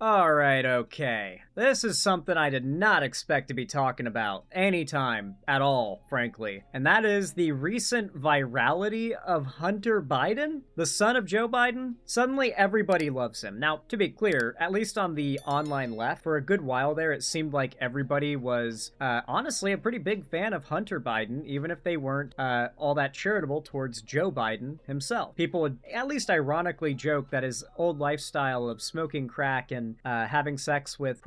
Alright, okay. This is something I did not expect to be talking about anytime at all, frankly. And that is the recent virality of Hunter Biden, the son of Joe Biden. Suddenly everybody loves him. Now, to be clear, at least on the online left, for a good while there, it seemed like everybody was honestly a pretty big fan of Hunter Biden, even if they weren't all that charitable towards Joe Biden himself. People would at least ironically joke that his old lifestyle of smoking crack and having sex with,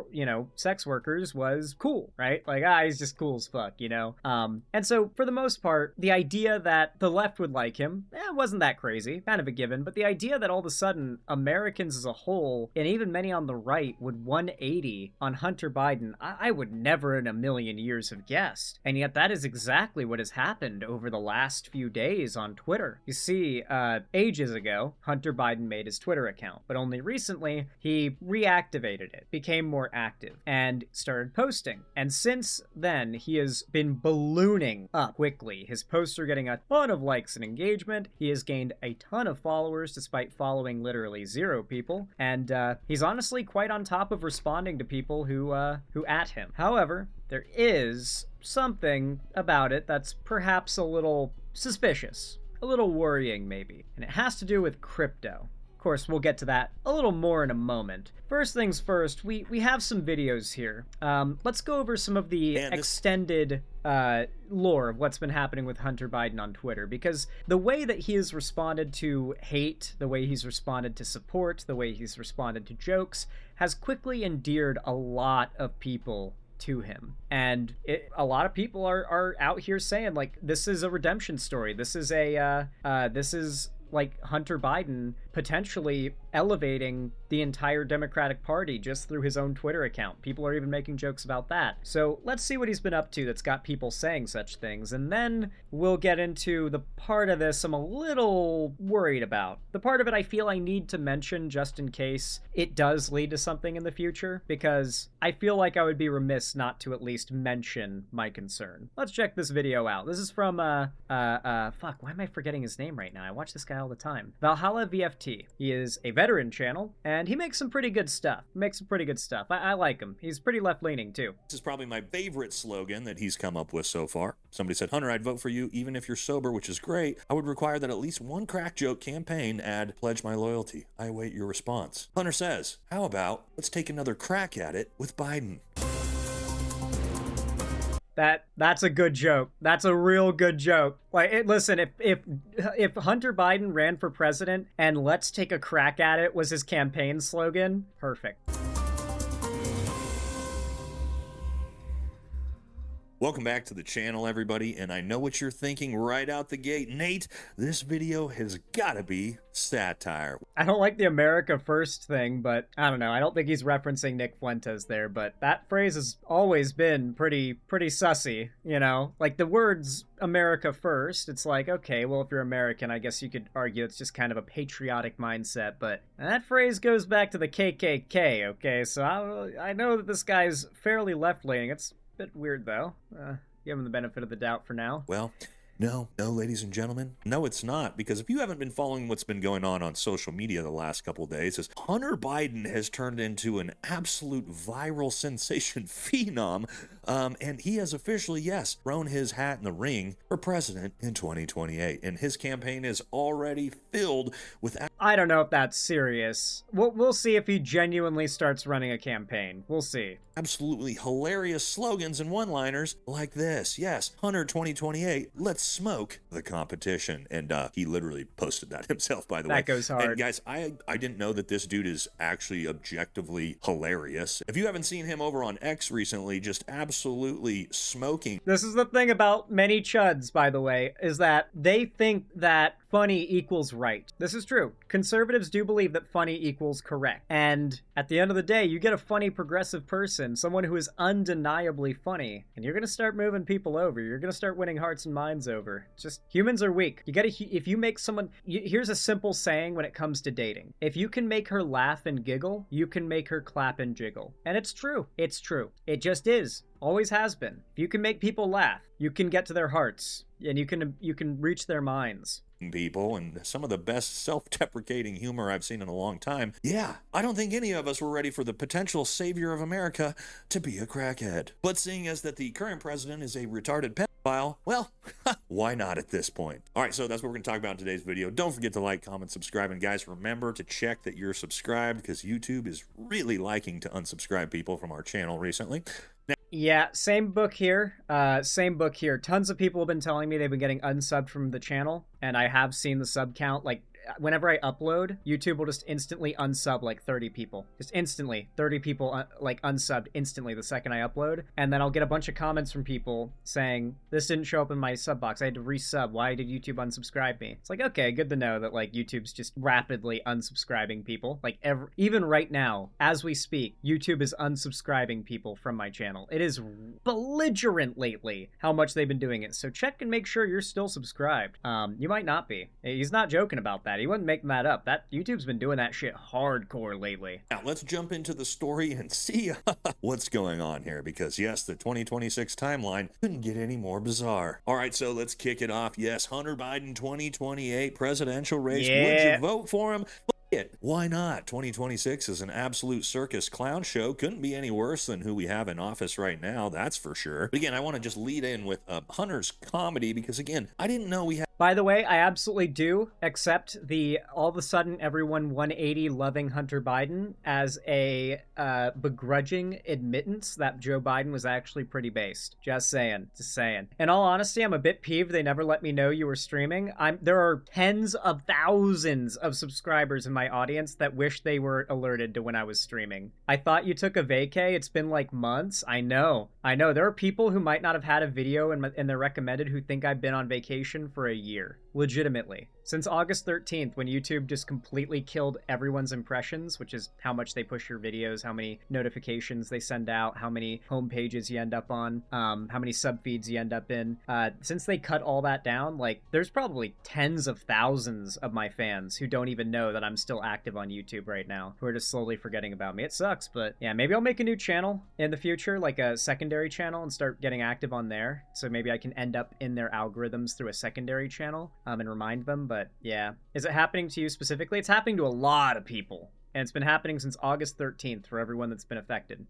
sex workers was cool, right? Like, he's just cool as fuck, And so, for the most part, the idea that the left would like him, wasn't that crazy, kind of a given, but the idea that all of a sudden Americans as a whole, and even many on the right, would 180 on Hunter Biden, I would never in a million years have guessed. And yet that is exactly what has happened over the last few days on Twitter. You see, ages ago, Hunter Biden made his Twitter account, but only recently, he reactivated it, became more active, and started posting. And since then, he has been ballooning up quickly. His posts are getting a ton of likes and engagement. He has gained a ton of followers despite following literally 0 people. And he's honestly quite on top of responding to people who at him. However, there is something about it that's perhaps a little suspicious, a little worrying maybe, and it has to do with crypto. Of course, we'll get to that a little more in a moment. First things first, we have some videos here. Let's go over some of the extended lore of what's been happening with Hunter Biden on Twitter, because the way that he has responded to hate, the way he's responded to support, the way he's responded to jokes, has quickly endeared a lot of people to him. And a lot of people are out here saying, like, this is a redemption story. This is like Hunter Biden potentially elevating the entire Democratic Party just through his own Twitter account. People are even making jokes about that. So let's see what he's been up to that's got people saying such things, and then we'll get into the part of this I'm a little worried about. The part of it I feel I need to mention just in case it does lead to something in the future, because I feel like I would be remiss not to at least mention my concern. Let's check this video out. This is from, fuck, why am I forgetting his name right now? I watch this guy all the time. Valhalla VFT. He is a veteran channel, and he makes some pretty good stuff. I like him. He's pretty left-leaning, too. This is probably my favorite slogan that he's come up with so far. Somebody said, Hunter, I'd vote for you even if you're sober, which is great. I would require that at least one crack joke campaign add pledge my loyalty. I await your response. Hunter says, how about let's take another crack at it with Biden? That's a good joke. That's a real good joke. Like, listen, if Hunter Biden ran for president and let's take a crack at it was his campaign slogan, perfect. Welcome back to the channel, everybody, and I know what you're thinking right out the gate. Nate, this video has got to be satire. I don't like the America First thing, but I don't know. I don't think he's referencing Nick Fuentes there, but that phrase has always been pretty sussy, Like, the words America First, it's like, okay, well, if you're American, I guess you could argue it's just kind of a patriotic mindset, but that phrase goes back to the KKK, okay? So I know that this guy's fairly left-leaning. It's bit weird, though. Give him the benefit of the doubt for now. Well, no, ladies and gentlemen. No, it's not. Because if you haven't been following what's been going on social media the last couple of days, is Hunter Biden has turned into an absolute viral sensation phenom. And he has officially, yes, thrown his hat in the ring for president in 2028. And his campaign is already filled with... I don't know if that's serious. We'll see if he genuinely starts running a campaign. We'll see. Absolutely hilarious slogans and one-liners like this. Yes, Hunter 2028, let's smoke the competition. And he literally posted that himself, by the way. That goes hard. And guys, I didn't know that this dude is actually objectively hilarious. If you haven't seen him over on X recently, just absolutely smoking. This is the thing about many chuds, by the way, is that they think that funny equals right. This is true. Conservatives do believe that funny equals correct. And at the end of the day, you get a funny progressive person, someone who is undeniably funny, and you're going to start moving people over. You're going to start winning hearts and minds over. Just humans are weak. You got to, if you make someone, here's a simple saying when it comes to dating. If you can make her laugh and giggle, you can make her clap and jiggle. And it's true. It's true. It just is. Always has been. If you can make people laugh, you can get to their hearts, and you can reach their minds. people and some of the best self-deprecating humor I've seen in a long time. Yeah, I don't think any of us were ready for the potential savior of America to be a crackhead. But seeing as that the current president is a retarded pedophile, well, why not at this point? All right, so that's what we're going to talk about in today's video. Don't forget to like, comment, subscribe, and guys, remember to check that you're subscribed because YouTube is really liking to unsubscribe people from our channel recently. Yeah, same book here. Same book here. Tons of people have been telling me they've been getting unsubbed from the channel, and I have seen the sub count. Like, whenever I upload, YouTube will just instantly unsub like 30 people. Just instantly. 30 people like unsubbed instantly the second I upload. And then I'll get a bunch of comments from people saying, this didn't show up in my sub box. I had to resub. Why did YouTube unsubscribe me? It's like, okay, good to know that like YouTube's just rapidly unsubscribing people. Like even right now, as we speak, YouTube is unsubscribing people from my channel. It is belligerent lately how much they've been doing it. So check and make sure you're still subscribed. You might not be. He's not joking about that. He wasn't making that up. That YouTube's been doing that shit hardcore lately. Now let's jump into the story and see what's going on here, because yes, the 2026 timeline couldn't get any more bizarre. All right, so let's kick it off. Yes, Hunter Biden 2028 presidential race. Yeah. Would you vote for him? Why not? 2026 is an absolute circus clown show. Couldn't be any worse than who we have in office right now, that's for sure. But again, I want to just lead in with Hunter's comedy because, again, I didn't know we had... By the way, I absolutely do accept the all of a sudden everyone 180 loving Hunter Biden as a begrudging admittance that Joe Biden was actually pretty based. Just saying. Just saying. In all honesty, I'm a bit peeved they never let me know you were streaming. There are tens of thousands of subscribers in my audience that wish they were alerted to when I was streaming. I thought you took a vacay. It's been like months. I know. There are people who might not have had a video in their recommended who think I've been on vacation for a year. Legitimately. Since August 13th, when YouTube just completely killed everyone's impressions, which is how much they push your videos, how many notifications they send out, how many home pages you end up on, how many sub feeds you end up in. Since they cut all that down, like, there's probably tens of thousands of my fans who don't even know that I'm still active on YouTube right now, who are just slowly forgetting about me. It sucks, but yeah, maybe I'll make a new channel in the future, like a secondary channel, and start getting active on there. So maybe I can end up in their algorithms through a secondary channel and remind them. But yeah, is it happening to you specifically? It's happening to a lot of people. And it's been happening since August 13th for everyone that's been affected,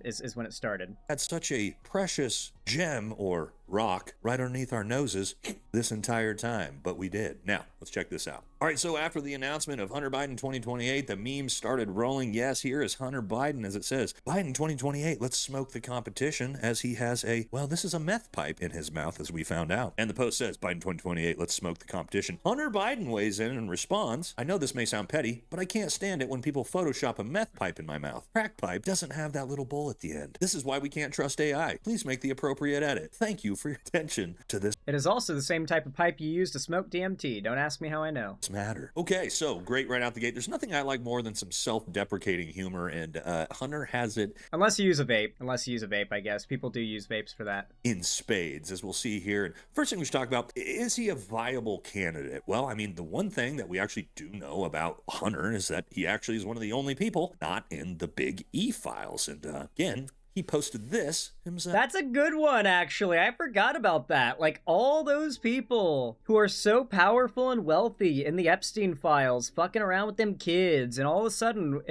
is when it started. Had such a precious gem or rock right underneath our noses this entire time, but we did. Now, let's check this out. All right, so after the announcement of Hunter Biden 2028, the memes started rolling. Yes, here is Hunter Biden, as it says, Biden 2028, let's smoke the competition, as he has this is a meth pipe in his mouth, as we found out. And the post says, Biden 2028, let's smoke the competition. Hunter Biden weighs in and responds, I know this may sound petty, but I can't stand it when people Photoshop a meth pipe in my mouth. Crack pipe doesn't have that little bowl at the end. This is why we can't trust AI. Please make the appropriate edit. Thank you for your attention to this. It is also the same type of pipe you use to smoke DMT. Don't ask me how I know. Matter. Okay, so great right out the gate. There's nothing I like more than some self-deprecating humor, and Hunter has it. Unless you use a vape, I guess. People do use vapes for that. In spades, as we'll see here. And first thing we should talk about, is he a viable candidate? Well, I mean, the one thing that we actually do know about Hunter is that he actually is one of the only people not in the Big E files. And again, he posted this himself. That's a good one, actually. I forgot about that. Like, all those people who are so powerful and wealthy in the Epstein files, fucking around with them kids, and all of a sudden,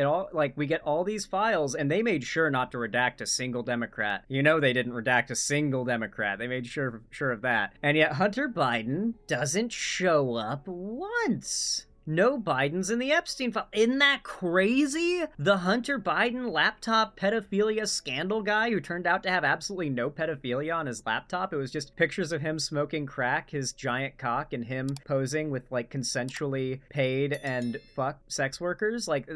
we get all these files, and they made sure not to redact a single Democrat. You know they didn't redact a single Democrat. They made sure of that. And yet Hunter Biden doesn't show up once. No Bidens in the Epstein file. Isn't that crazy? The Hunter Biden laptop pedophilia scandal guy who turned out to have absolutely no pedophilia on his laptop. It was just pictures of him smoking crack, his giant cock, and him posing with like consensually paid and fuck sex workers. Like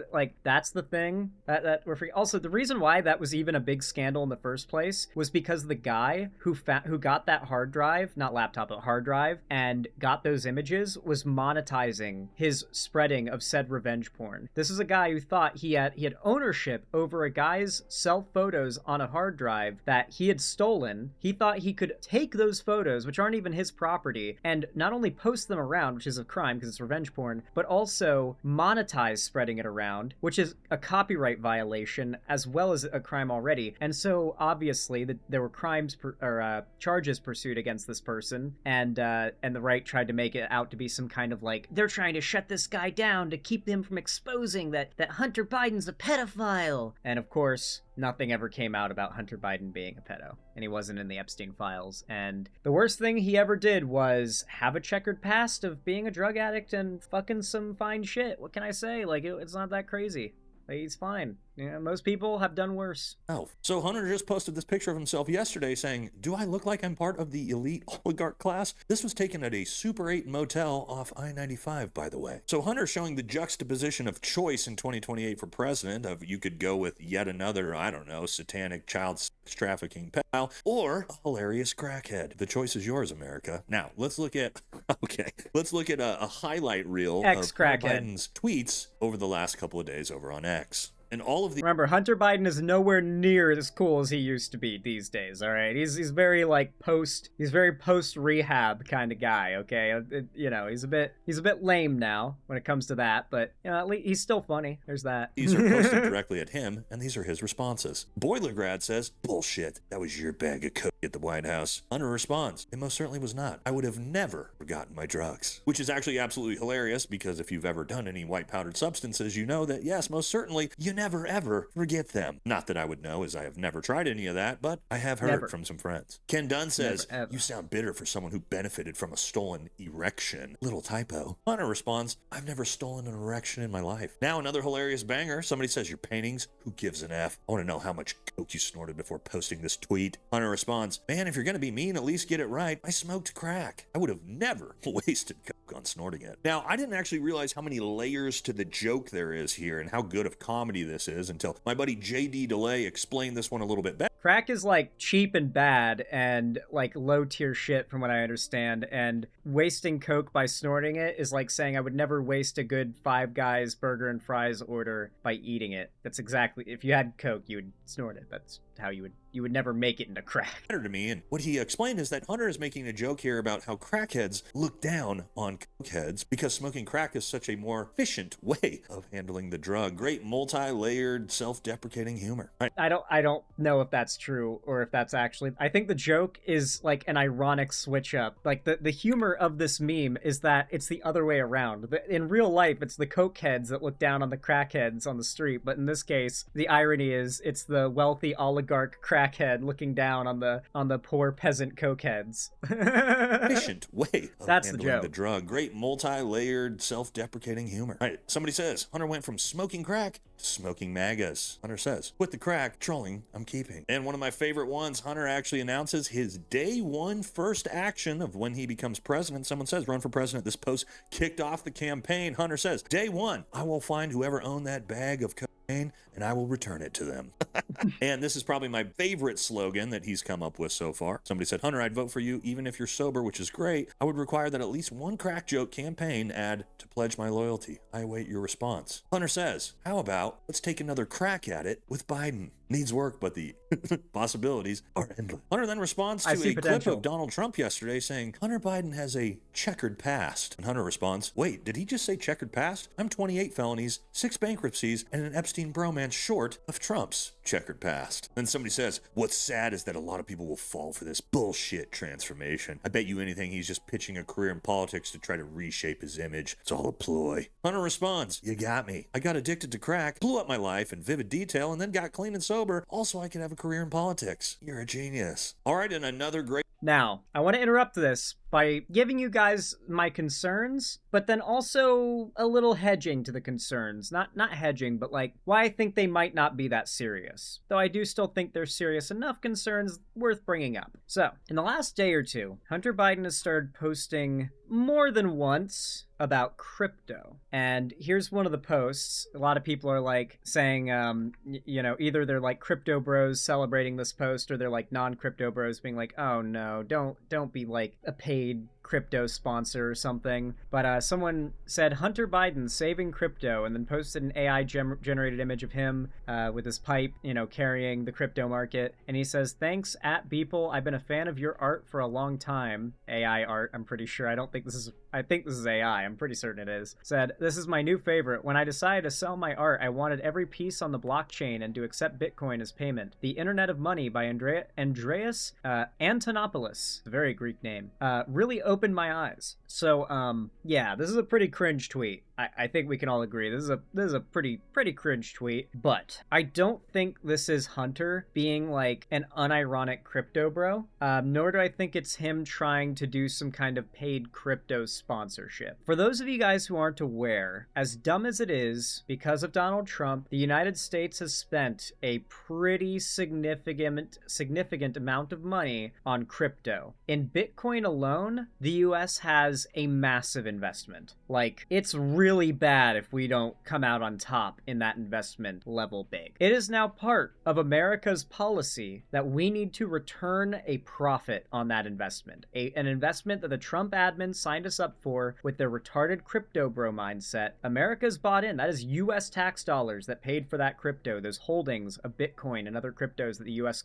that's the thing that we're free. Also, the reason why that was even a big scandal in the first place was because the guy who got that hard drive, not laptop, but hard drive, and got those images was monetizing his his spreading of said revenge porn. This is a guy who thought he had ownership over a guy's self-photos on a hard drive that he had stolen. He thought he could take those photos, which aren't even his property, and not only post them around, which is a crime because it's revenge porn, but also monetize spreading it around, which is a copyright violation as well as a crime already. And so obviously there were charges pursued against this person, and the right tried to make it out to be some kind of like, they're trying to shut this guy down to keep him from exposing that Hunter Biden's a pedophile. And of course, nothing ever came out about Hunter Biden being a pedo, and he wasn't in the Epstein files. And the worst thing he ever did was have a checkered past of being a drug addict and fucking some fine shit. What can I say? Like, it's not that crazy. Like, he's fine. Yeah, most people have done worse. Oh, so Hunter just posted this picture of himself yesterday saying, "Do I look like I'm part of the elite oligarch class?" This was taken at a Super 8 motel off I-95, by the way. So Hunter showing the juxtaposition of choice in 2028 for president of you could go with yet another, I don't know, satanic child sex trafficking pal or a hilarious crackhead. The choice is yours, America. Now, let's look at a highlight reel of Hunter Biden's tweets over the last couple of days over on X. And all of the Remember, Hunter Biden is nowhere near as cool as he used to be these days, all right? He's very like he's very post rehab kind of guy, okay? He's a bit lame now when it comes to that, but at least he's still funny. There's that. These are posted directly at him, and these are his responses. Boilergrad says, "Bullshit. That was your bag of coke at the White House." Hunter responds, "It most certainly was not. I would have never forgotten my drugs." Which is actually absolutely hilarious, because if you've ever done any white powdered substances, you know that yes, most certainly you never ever forget them. Not that I would know, as I have never tried any of that, but I have heard from some friends. Ken Dunn says, "You sound bitter for someone who benefited from a stolen erection." Little typo. Hunter responds, "I've never stolen an erection in my life." Now another hilarious banger. Somebody says, "Your paintings? Who gives an F? I want to know how much coke you snorted before posting this tweet." Hunter responds, "Man, if you're going to be mean, at least get it right. I smoked crack. I would have never wasted coke on snorting it." Now, I didn't actually realize how many layers to the joke there is here and how good of comedy this is until my buddy JD DeLay explained this one a little bit better. Crack is like cheap and bad and like low tier shit from what I understand, and wasting coke by snorting it is like saying I would never waste a good Five Guys burger and fries order by eating it. That's exactly, if you had coke, you would snort it. That's how you would never make it into crack. To me, and what he explained is that Hunter is making a joke here about how crackheads look down on cokeheads because smoking crack is such a more efficient way of handling the drug. Great multi-layered, self-deprecating humor. Right. I don't know if that's true or if that's actually. I think the joke is like an ironic switch up. Like the humor of this meme is that it's the other way around. In real life, it's the cokeheads that look down on the crackheads on the street, but in this case, the irony is it's the wealthy oligarch crackhead looking down on the poor peasant cokeheads. Efficient way of That's handling the drug. Great multi-layered, self-deprecating humor. All right, somebody says, Hunter went from smoking crack to smoking MAGAs. Hunter says, "With the crack, trolling, I'm keeping." And one of my favorite ones, Hunter actually announces his day one first action of when he becomes president. Someone says, "Run for president." This post kicked off the campaign. Hunter says, "Day one, I will find whoever owned that bag of cocaine and I will return it to them." And this is probably my favorite slogan that he's come up with so far. Somebody said, "Hunter, I'd vote for you even if you're sober," which is great. "I would require that at least one crack joke campaign add to pledge my loyalty. I await your response." Hunter says, "How about let's take another crack at it with Biden?" Needs work, but the possibilities are endless. Hunter then responds to a clip of Donald Trump yesterday saying, "Hunter Biden has a checkered past." And Hunter responds, "Wait, did he just say checkered past? I'm 28 felonies, 6 bankruptcies, and an Epstein bromance short of Trump's checkered past." Then somebody says, "What's sad is that a lot of people will fall for this bullshit transformation. I bet you anything he's just pitching a career in politics to try to reshape his image. It's all a ploy." Hunter responds, "You got me. I got addicted to crack, blew up my life in vivid detail, and then got clean and sober. Also, I could have a career in politics. You're a genius." All right, and another great... Now, I want to interrupt this by giving you guys my concerns, but then also a little hedging to the concerns. Not hedging, but like why I think they might not be that serious. Though I do still think they're serious enough concerns worth bringing up. So, in the last day or two, Hunter Biden has started posting more than once about crypto. And here's one of the posts. A lot of people are like saying, either they're like crypto bros celebrating this post, or they're like non-crypto bros being like, "Oh no, don't be like a paid crypto sponsor or something, but someone said Hunter Biden saving crypto and then posted an AI generated image of him with his pipe, carrying the crypto market. And he says, "Thanks at Beeple. I've been a fan of your art for a long time." AI art, I'm pretty sure. I think this is AI. I'm pretty certain it is. Said, "This is my new favorite. When I decided to sell my art, I wanted every piece on the blockchain and to accept Bitcoin as payment. The Internet of Money by Andreas Antonopoulos, a very Greek name, really opened my eyes." So, yeah, this is a pretty cringe tweet. I think we can all agree this is a pretty cringe tweet, but I don't think this is Hunter being like an unironic crypto bro, nor do I think it's him trying to do some kind of paid crypto sponsorship. For those of you guys who aren't aware, as dumb as it is, because of Donald Trump, the United States has spent a pretty significant amount of money on crypto. In Bitcoin alone, the US has a massive investment. Like, it's really bad if we don't come out on top in that investment level big. It is now part of America's policy that we need to return a profit on that investment. An investment that the Trump admin signed us up for with their retarded crypto bro mindset. America's bought in. That is US tax dollars that paid for that crypto, those holdings of Bitcoin and other cryptos that the US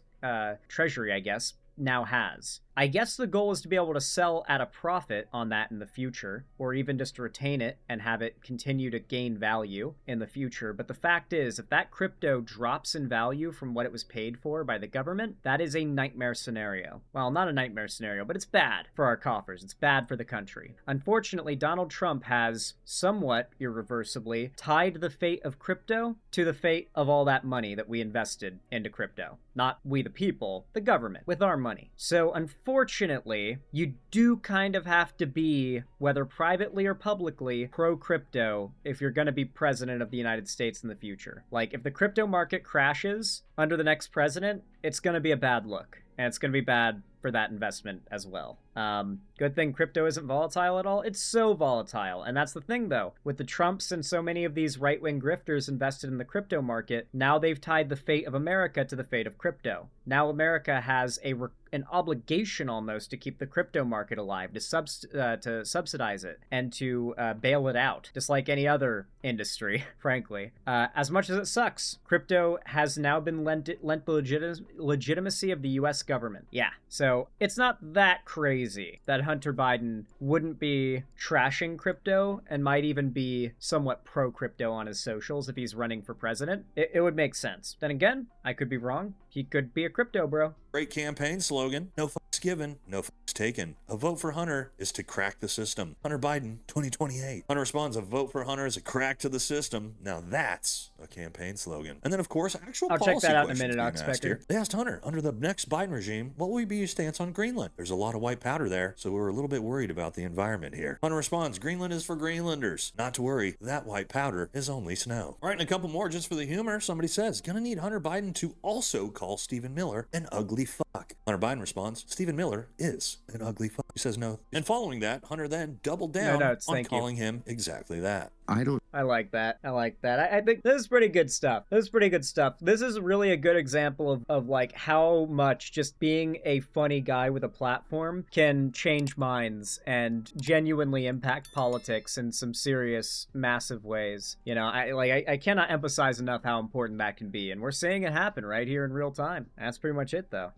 Treasury, I guess, now has. I guess the goal is to be able to sell at a profit on that in the future, or even just to retain it and have it continue to gain value in the future. But the fact is, if that crypto drops in value from what it was paid for by the government, that is a nightmare scenario. Well, not a nightmare scenario, but it's bad for our coffers. It's bad for the country. Unfortunately, Donald Trump has somewhat irreversibly tied the fate of crypto to the fate of all that money that we invested into crypto. Not we the people, the government, with our money. So unfortunately, you do kind of have to be, whether privately or publicly, pro-crypto if you're going to be president of the United States in the future. Like, if the crypto market crashes under the next president, it's going to be a bad look. And it's going to be bad for that investment as well. Good thing crypto isn't volatile at all. It's so volatile. And that's the thing, though. With the Trumps and so many of these right-wing grifters invested in the crypto market, now they've tied the fate of America to the fate of crypto. Now America has an obligation almost to keep the crypto market alive, to subsidize it, and to bail it out, just like any other industry, frankly. As much as it sucks, crypto has now been lent the legitimacy of the U.S. government. Yeah, so it's not that crazy that Hunter Biden wouldn't be trashing crypto and might even be somewhat pro-crypto on his socials if he's running for president. It would make sense. Then again, I could be wrong. He could be a crypto bro. Great campaign slogan. No fucks given, no fucks taken. A vote for Hunter is to crack the system. Hunter Biden, 2028. Hunter responds, a vote for Hunter is a crack to the system. Now that's a campaign slogan. And then, of course, actual policy questions. I'll check that out in a minute, Oxpecker. They asked Hunter, under the next Biden regime, what will be your stance on Greenland? There's a lot of white powder there, so we're a little bit worried about the environment here. Hunter responds, Greenland is for Greenlanders. Not to worry, that white powder is only snow. All right, and a couple more just for the humor. Somebody says, gonna need Hunter Biden to also call Stephen Miller an ugly fuck. Hunter Biden responds, Stephen Miller is an ugly fuck. He says no. And following that, Hunter then doubled down on calling him exactly that. I like that. I think this is pretty good stuff. This is really a good example of like how much just being a funny guy with a platform can change minds and genuinely impact politics in some serious, massive ways. I cannot emphasize enough how important that can be, and we're seeing it happen right here in real time. That's pretty much it, though.